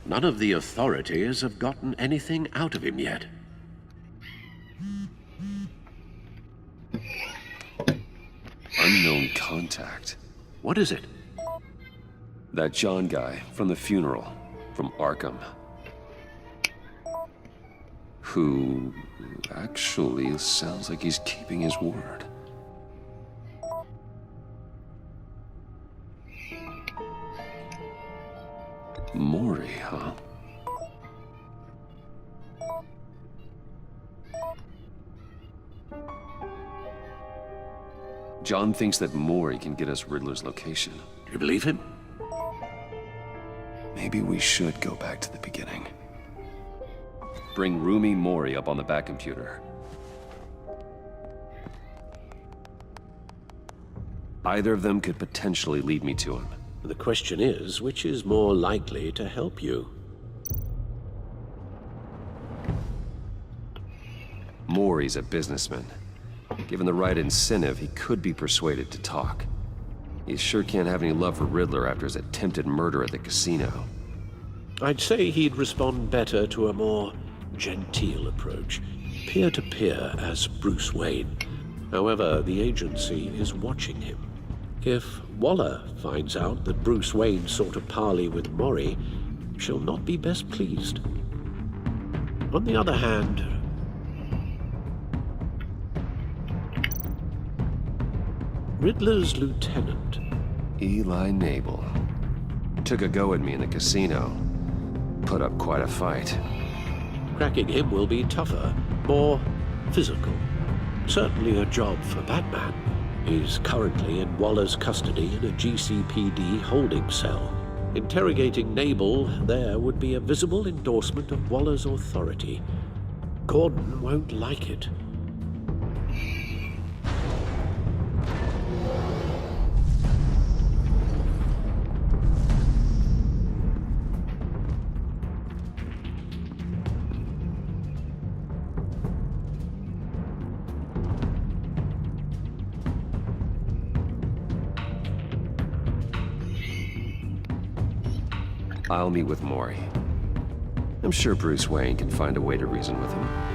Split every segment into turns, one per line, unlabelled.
None of the authorities have gotten anything out of him yet.
Unknown contact.
What is it?
That John guy from the funeral, from Arkham. Who actually sounds like he's keeping his word. Maury, huh? John thinks that Maury can get us Riddler's location.
Do you believe him?
Maybe we should go back to the beginning. Bring Rumi Maury up on the back computer. Either of them could potentially lead me to him.
The question is, which is more likely to help you?
Maury's a businessman. Given the right incentive, he could be persuaded to talk. He sure can't have any love for Riddler after his attempted murder at the casino.
I'd say he'd respond better to a more genteel approach, peer-to-peer as Bruce Wayne. However, the agency is watching him. If Waller finds out that Bruce Wayne sought a parley with Maury, she'll not be best pleased. On the other hand, Riddler's lieutenant,
Eli Nabel, took a go at me in the casino. Put up quite a fight.
cracking him will be tougher, more physical. Certainly a job for Batman. He's currently in Waller's custody in a GCPD holding cell. Interrogating Nabel there would be a visible endorsement of Waller's authority. Gordon won't like it.
I'll meet with Maury. I'm sure Bruce Wayne can find a way to reason with him.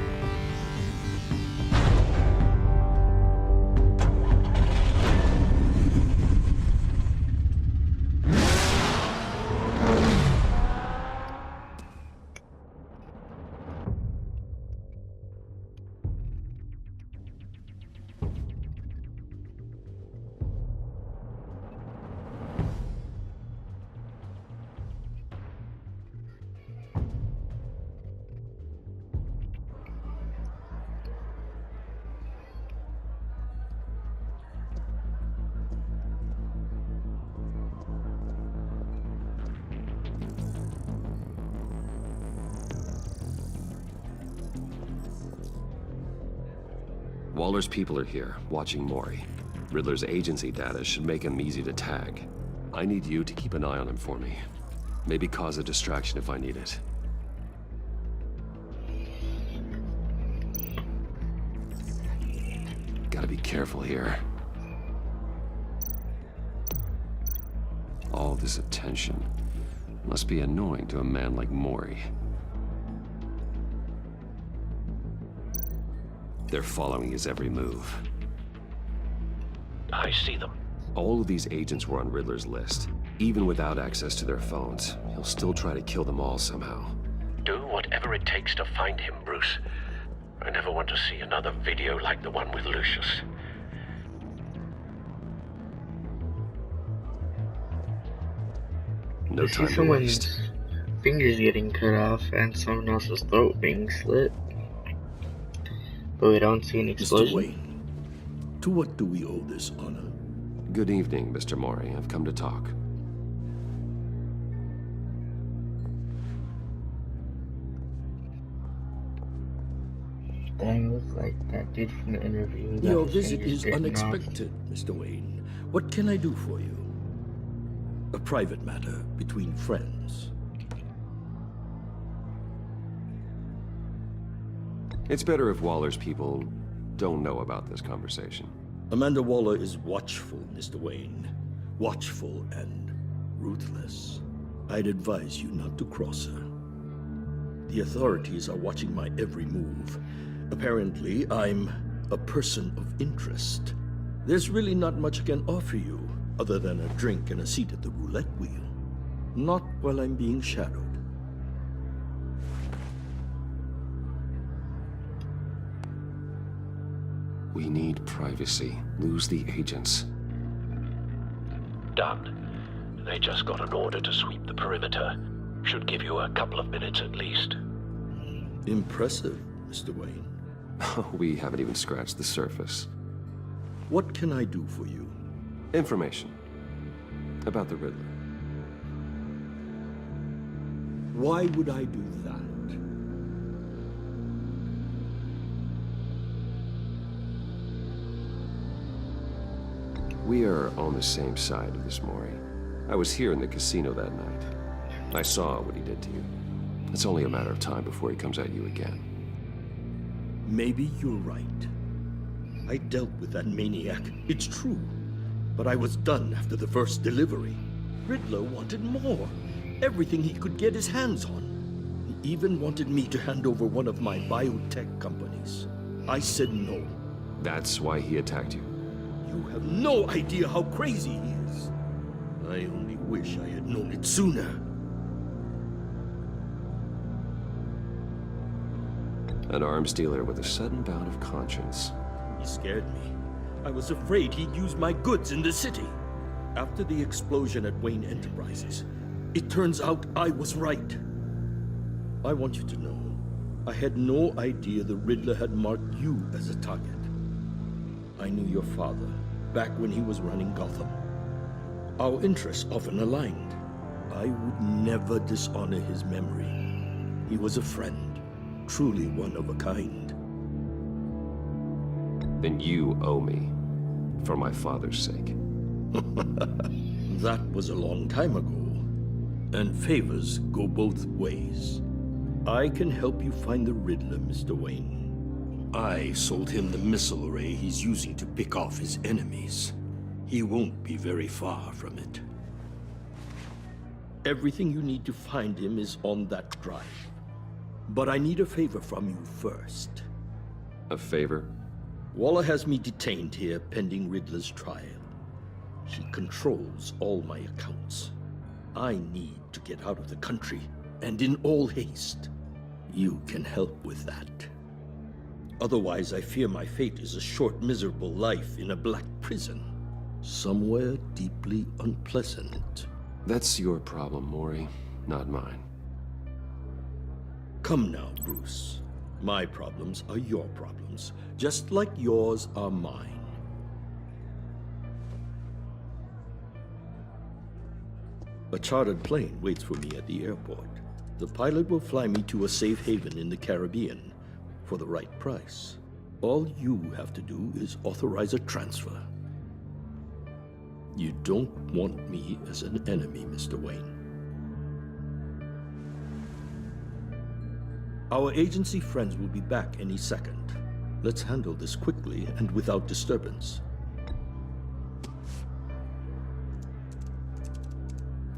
Waller's people are here, watching Maury. Riddler's agency data should make him easy to tag. I need you to keep an eye on him for me. Maybe cause a distraction if I need it. Gotta be careful here. All this attention must be annoying to a man like Maury. They're following his every move.
I see them.
All of these agents were on Riddler's list. Even without access to their phones, he'll still try to kill them all somehow.
Do whatever it takes to find him, Bruce. I never want to see another video like the one with Lucius.
No time to
Someone's
waste.
fingers getting cut off and someone else's throat being slit. But we don't see an
Mr.
explosion.
Wayne, to what do we owe this honor?
Good evening, Mr. Maury. I've come to talk.
Dang, looks like that dude from the interview.
Your
got his
visit
fingers
is
bitten off.
unexpected, Mr. Wayne. What can I do for you? A private matter between friends.
It's better if Waller's people don't know about this conversation.
Amanda Waller is watchful, Mr. Wayne. Watchful and ruthless. I'd advise you not to cross her. The authorities are watching my every move. Apparently, I'm a person of interest. There's really not much I can offer you, other than a drink and a seat at the roulette wheel. Not while I'm being shadowed.
We need privacy. Lose the agents.
Done. They just got an order to sweep the perimeter. Should give you a couple of minutes at least.
Impressive, Mr. Wayne.
We haven't even scratched the surface.
What can I do for you?
Information. About the Riddler.
Why would I do that?
We are on the same side of this, Maury. I was here in the casino that night. I saw what he did to you. It's only a matter of time before he comes at you again.
Maybe you're right. I dealt with that maniac, it's true. But I was done after the first delivery. Riddler wanted more. Everything he could get his hands on. He even wanted me to hand over one of my biotech companies. I said no.
That's why he attacked you.
You have no idea how crazy he is. I only wish I had known it sooner.
An arms dealer with a sudden bout of conscience.
He scared me. I was afraid he'd use my goods in the city. After the explosion at Wayne Enterprises, it turns out I was right. I want you to know, I had no idea the Riddler had marked you as a target. I knew your father back when he was running Gotham. Our interests often aligned. I would never dishonor his memory. He was a friend, truly one of a kind.
Then you owe me, for my father's sake.
That was a long time ago, and favors go both ways. I can help you find the Riddler, Mr. Wayne. I sold him the missile array he's using to pick off his enemies. He won't be very far from it. Everything you need to find him is on that drive. But I need a favor from you first.
A favor?
Waller has me detained here pending Riddler's trial. She controls all my accounts. I need to get out of the country, and in all haste. You can help with that. Otherwise, I fear my fate is a short, miserable life in a black prison. Somewhere deeply unpleasant.
That's your problem, Maury, not mine.
Come now, Bruce. My problems are your problems, just like yours are mine. A chartered plane waits for me at the airport. The pilot will fly me to a safe haven in the Caribbean for the right price. All you have to do is authorize a transfer. You don't want me as an enemy, Mr. Wayne. Our agency friends will be back any second. Let's handle this quickly and without disturbance.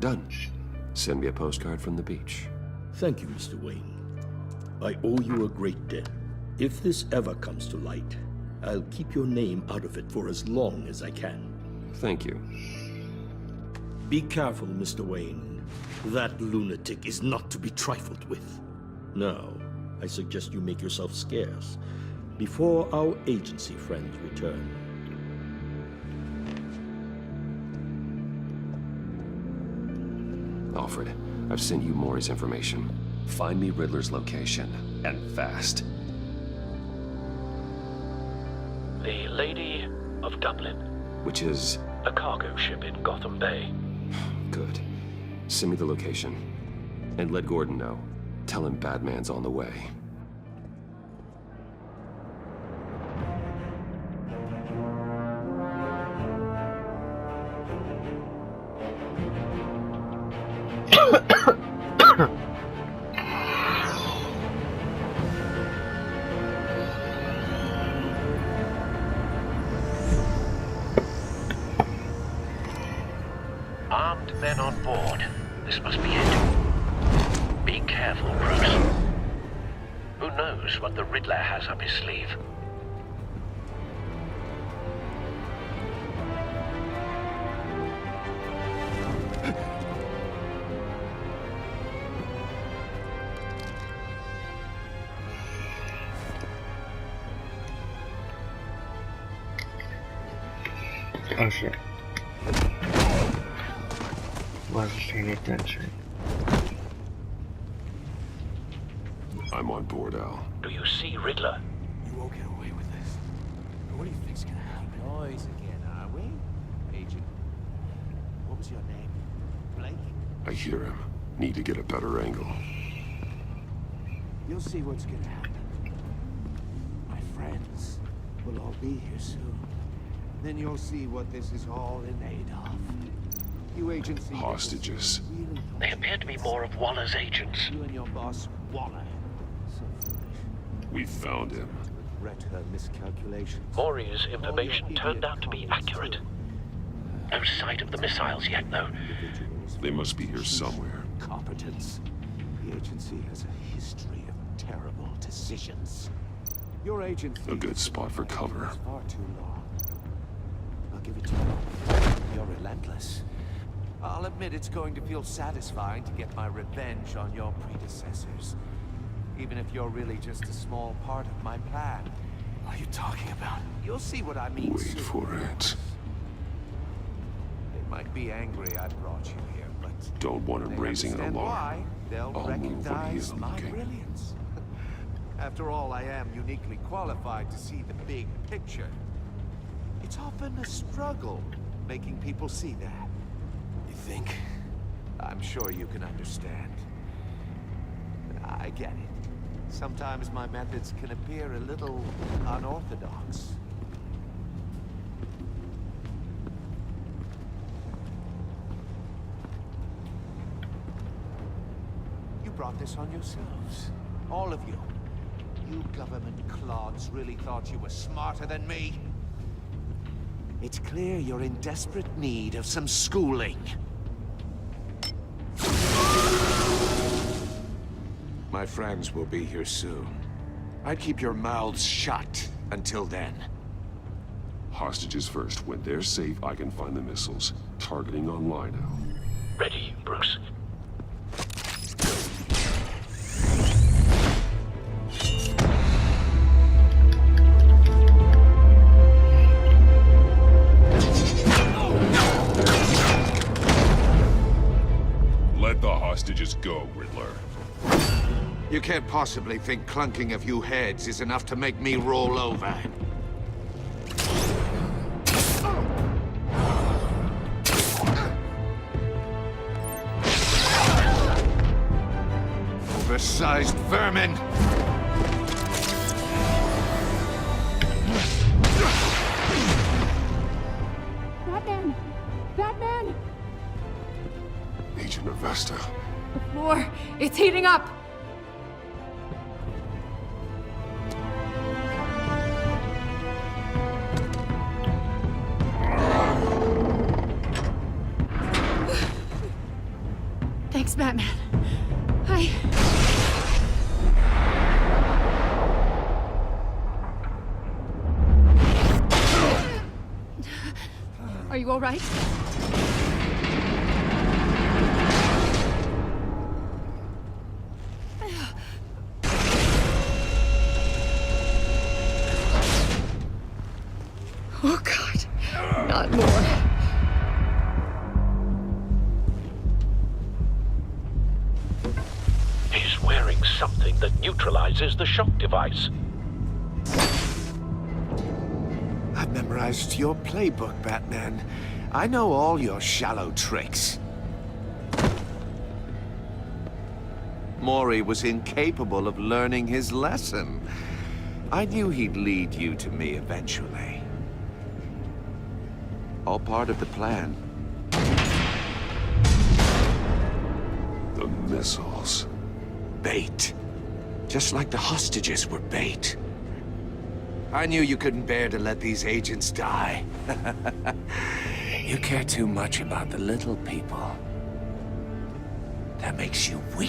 Done. Send me a postcard from the beach.
Thank you, Mr. Wayne. I owe you a great debt. If this ever comes to light, I'll keep your name out of it for as long as I can.
Thank you.
Be careful, Mr. Wayne. That lunatic is not to be trifled with. Now, I suggest you make yourself scarce before our agency friends return.
Alfred, I've sent you Maury's information. Find me Riddler's location, and fast.
The Lady of Dublin.
Which is...
A cargo ship in Gotham Bay.
Good. Send me the location. And let Gordon know. Tell him Batman's on the way.
Armed men on board. This must be it. knows what the Riddler has up his sleeve.
Oh shit. Wasn't paying attention.
I'm on board, Al.
Do you see Riddler?
You won't get away with this. What do you think's gonna happen?
Noise again, are we? Agent, what was your name? Blake?
I hear him. Need to get a better angle.
You'll see what's gonna happen. My friends will all be here soon. Then you'll see what this is all in aid of. You agency...
Hostages.
Really
They appear to be more of Waller's agents.
you and your boss, Waller. So foolish.
We found him.
Regret her miscalculations.
Maury's information turned out to be accurate. No sight of the missiles yet, though.
They must be here somewhere.
Competence. The agency has a history of terrible decisions. Your agency...
A good spot for cover.
Far too long. I'll give it to you. You're relentless. I'll admit it's going to feel satisfying to get my revenge on your predecessors. Even if you're really just a small part of my plan.
What are you talking about?
You'll see what I mean
Wait
soon.
for it.
They might be angry I brought you here, but...
Don't want him
they
raising an
understand
alarm.
why. They'll
I'll move when he
recognize
isn't
my
looking.
brilliance. After all, I am uniquely qualified to see the big picture. It's often a struggle making people see that.
You think?
I'm sure you can understand. I get it. Sometimes my methods can appear a little unorthodox. You brought this on yourselves. All of you. You government clods really thought you were smarter than me? It's clear you're in desperate need of some schooling. My friends will be here soon. I'd keep your mouths shut until then.
Hostages first. When they're safe, I can find the missiles. Targeting online now.
Ready, Bruce.
Let the hostages go, Riddler.
You can't possibly think clunking a few heads is enough to make me roll over. Oversized vermin!
Batman! Batman!
Agent Avesta.
The floor, it's heating up! Thanks, Batman. Are you all right? Oh, God. Not more.
He's wearing something that neutralizes the shock device.
I've memorized your playbook, Batman. I know all your shallow tricks. Maury was incapable of learning his lesson. I knew he'd lead you to me eventually. All part of the plan.
The missiles.
Bait. Just like the hostages were bait. I knew you couldn't bear to let these agents die. You care too much about the little people. That makes you weak.